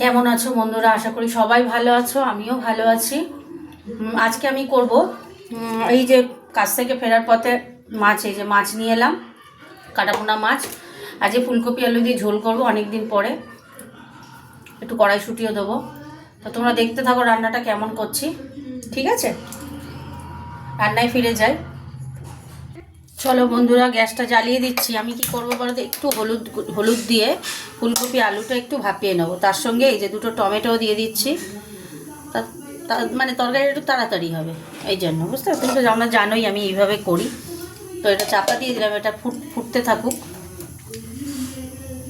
কেমন আছো বন্ধুরা? আশা করি সবাই ভালো আছো, আমিও ভালো আছি। আজকে আমি করব এই যে কাজ থেকে ফেরার পথে মাছ, এই যে মাছ নিয়ে এলাম, কাটাপোনা মাছ। আজকে ফুলকপি আলু দিয়ে ঝোল করব অনেক দিন পরে, একটু কড়াইশুঁটিও দেবো। তো তোমরা দেখতে থাকো রান্নাটা কেমন করছি, ঠিক আছে? রান্নায় ফিরে যাই। চলো বন্ধুরা, গ্যাসটা জ্বালিয়ে দিচ্ছি। আমি কি করবো বলো তো, একটু হলুদ দিয়ে ফুলকপি আলুটা একটু ভাপিয়ে নেবো। তার সঙ্গে এই যে দুটো টমেটোও দিয়ে দিচ্ছি। মানে তরকারি একটু তাড়াতাড়ি হবে, এই জন্য, বুঝতে পারছো? তুমি তো আমরা জানোই আমি এইভাবে করি। তো এটা চাপা দিয়ে দিলাম, এটা ফুটতে থাকুক,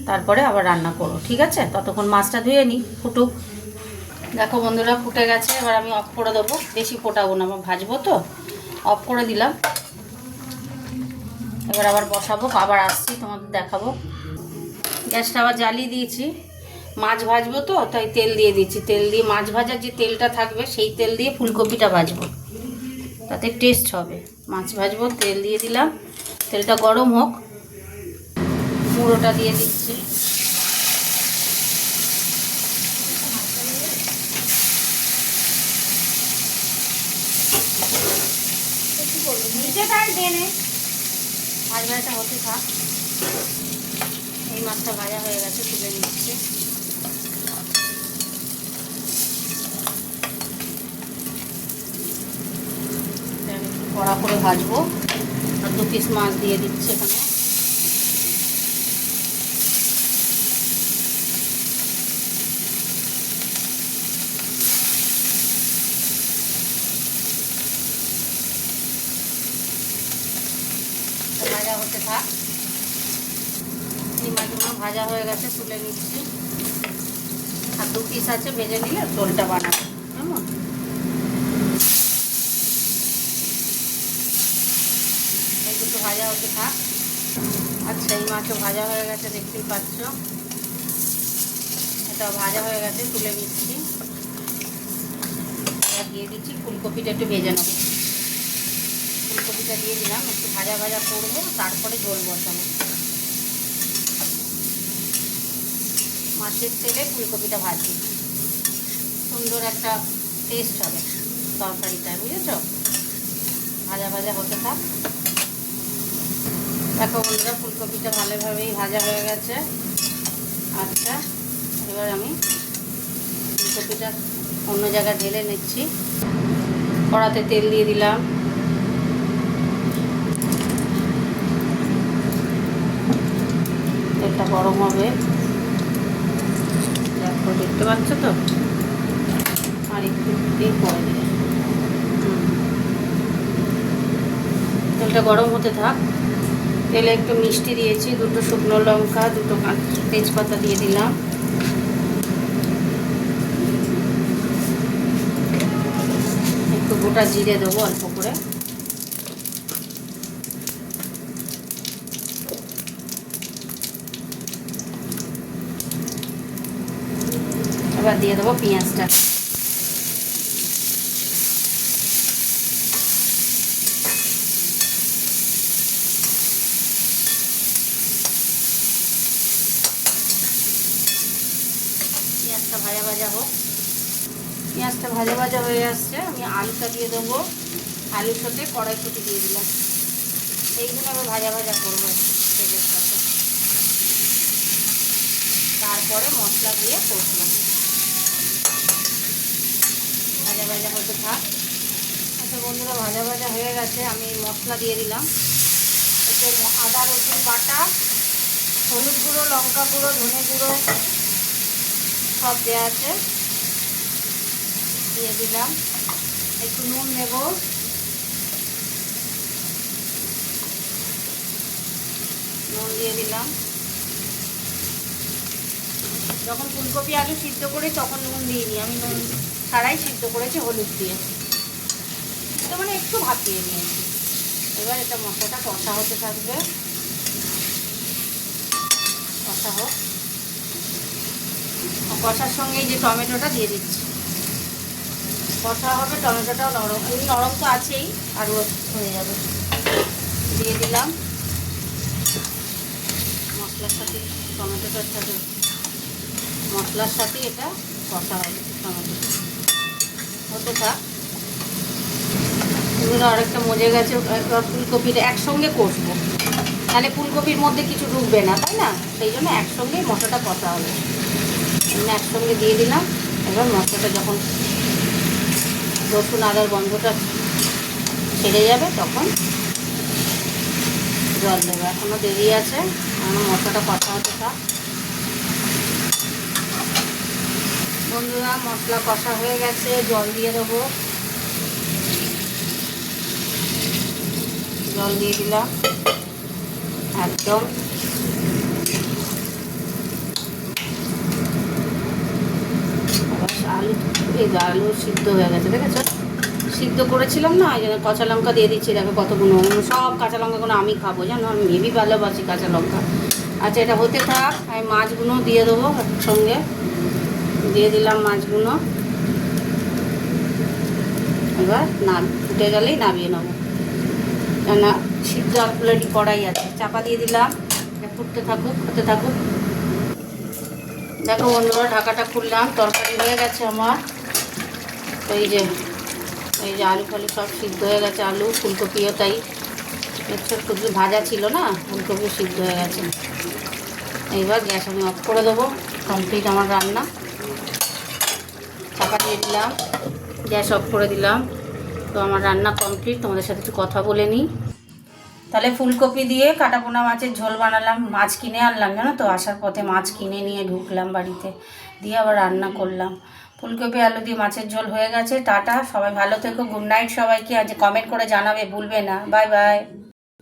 তারপরে আবার রান্না করো, ঠিক আছে? ততক্ষণ মাছটা ধুয়ে নিই, ফুটুক। দেখো বন্ধুরা, ফুটে গেছে। এবার আমি অফ করে দেবো, বেশি ফোটাবো না, আমার ভাজবো তো। অফ করে দিলাম। এবার আবার বসাবো, আবার আসছি, তোমাদের দেখাবো। গ্যাসটা আবার জ্বালিয়ে দিয়েছি। মাছ ভাজবো তো, তাই তেল দিয়ে দিচ্ছি। তেল দিয়ে মাছ ভাজার যে তেলটা থাকবে সেই তেল দিয়ে ফুলকপিটা ভাজবো, তাতে টেস্ট হবে। মাছ ভাজবো, তেল দিয়ে দিলাম। তেলটা গরম হোক, মুড়োটা দিয়ে দিচ্ছি। মাছ ভাজাটা হতে থাক। এই মাছটা ভাজা হয়ে গেছে, তুলে নিচ্ছে। কড়া করে ভাজবো। আর 2 পিস মাছ দিয়ে দিচ্ছে এখানে। ভাজা হতে থাক। এই মাছগুলো ভাজা হয়ে গেছে, তুলে নিচ্ছি। আর 2 পিস আছে, ভেজে নিলে ঝোলটা বানাবো, কেমন? এই দুটো ভাজা হতে থাক। আচ্ছা, এই মাছও ভাজা হয়ে গেছে, দেখতেই পাচ্ছ। এটা ভাজা হয়ে গেছে, তুলে নিচ্ছি। এবার দিয়ে দিচ্ছি ফুলকপিটা, একটু ভেজে নেবো। ফুলকপিটা দিয়ে দিলাম, একটু ভাজা ভাজা করবো, তারপরে ঝোল বসাবো। মাছের তেলে ফুলকপিটা ভাজি, সুন্দর একটা টেস্ট হবে তরকারিটা, বুঝেছ? ভাজা ভাজা হতে থাক। দেখো বন্ধুরা, ফুলকপিটা ভালোভাবেই ভাজা হয়ে গেছে। আচ্ছা, এবার আমি ফুলকপিটা অন্য জায়গায় ঢেলে নিচ্ছি। কড়াতে তেল দিয়ে দিলাম। তেলটা গরম হবে, দেখো, দেখতে পাচ্ছ তো? আর একটু পরে দিলাম। তেলটা গরম হতে থাক। তেলে একটু মিষ্টি দিয়েছি, 2টো শুকনো লঙ্কা, 2টো তেজপাতা দিয়ে দিলাম। একটু গোটা জিরে দেবো অল্প করে। এবার দিয়ে দেবো পেঁয়াজটা। পেঁয়াজটা ভাজা ভাজা হোক। পেঁয়াজটা ভাজা ভাজা হয়ে আসছে, আমি আলুটা দিয়ে দেবো। আলুর সাথে কড়াইশুঁটি দিয়ে দিলাম। এইগুলো আবার ভাজা ভাজা করবো তেলের সাথে, তারপরে মশলা দিয়ে কষলাম। ভাজা ভাজা হতে থাক। আচ্ছা বন্ধুরা, ভাজা ভাজা হয়ে গেছে, আমি মশলা দিয়ে দিলাম। এতে আদা রসুন বাটা, হলুদ গুঁড়ো, লঙ্কা গুঁড়ো, ধনে গুঁড়ো সব দেওয়া আছে, দিয়ে দিলাম। একটু নুন নেব, নুন দিয়ে দিলাম। যখন ফুলকপি আলু সিদ্ধ করি তখন নুন দিইনি, আমি নুন ছাড়াই সিদ্ধ করেছি হলুদ দিয়ে। তো মানে একটু ভাপিয়ে নিয়েছি। এবার এটা মশলাটা কষা হতে থাকবে, কষা হোক। কষার সঙ্গে এই যে টমেটোটা দিয়ে দিচ্ছি। কষা হবে, টমেটোটাও নরম, নরম তো আছেই, আরও হয়ে যাবে। দিয়ে দিলাম মশলার সাথে, টমেটোটার সাথে মশলার সাথে এটা কষা হবে টমেটো হতে থাক। এগুলো আরেকটা মজে গেছে, ফুলকপিটা একসঙ্গে কষবো, তাহলে ফুলকপির মধ্যে কিছু ঢুকবে না, তাই না? সেই জন্য একসঙ্গেই মশলাটা কষা হবে। একসঙ্গে দিয়ে দিলাম। এবার মশলাটা যখন রসুন আদার গন্ধটা ছেড়ে যাবে তখন জল দেবো। এখনও দেরি আছে, এখনও মশলাটা কষা হতে থাক। বন্ধুরা মশলা কষা হয়ে গেছে, জল দিয়ে দেবো। জল দিয়ে দিলাম একদম। আলু সিদ্ধ হয়ে গেছে, দেখেছো? সিদ্ধ করেছিলাম না, ওই জন্য কাঁচা লঙ্কা দিয়ে দিচ্ছি। দেখো কতগুলো, সব কাঁচা লঙ্কাগুলো আমি খাবো, জানো? আমি হেবি ভালোবাসি কাঁচা লঙ্কা। আচ্ছা, এটা হতে থাক। আমি মাছগুলো দিয়ে দেবো সঙ্গে। দিয়ে দিলাম মাছগুলো। এবার ফুটে গেলেই নামিয়ে নেবো, কেননা সিদ্ধ অলরেডি কড়াই আছে। চাপা দিয়ে দিলাম, ফুটতে থাকুক, হতে থাকুক। দেখো বন্ধুরা, ঢাকাটা খুললাম, তরকারি হয়ে গেছে আমার। এই যে আলু ফালু সব সিদ্ধ হয়ে গেছে, আলু ফুলকপিও তাই। দেখছো শুধু ভাজা ছিল না, ফুলকপিও সিদ্ধ হয়ে গেছে। এইবার গ্যাস আমি অফ করে দেবো। কমপ্লিট আমার রান্না। চাপা দিয়ে দিলাম, গ্যাস অফ করে দিলাম। তো আমার রান্না কমপ্লিট। তোমাদের সাথে একটু কথা বলে নিই। তাহলে ফুলকপি দিয়ে কাটাপোনা মাছের ঝোল বানালাম। মাছ কিনে আনলাম, জানো তো? আসার পথে মাছ কিনে নিয়ে ঢুকলাম বাড়িতে, দিয়ে আবার রান্না করলাম। ফুলকপি আলু দিয়ে মাছের ঝোল হয়ে গেছে। টাটা, সবাই ভালো থেকো। গুড নাইট সবাইকে। আজ কমেন্ট করে জানাবে ভুলবে না। Bye bye.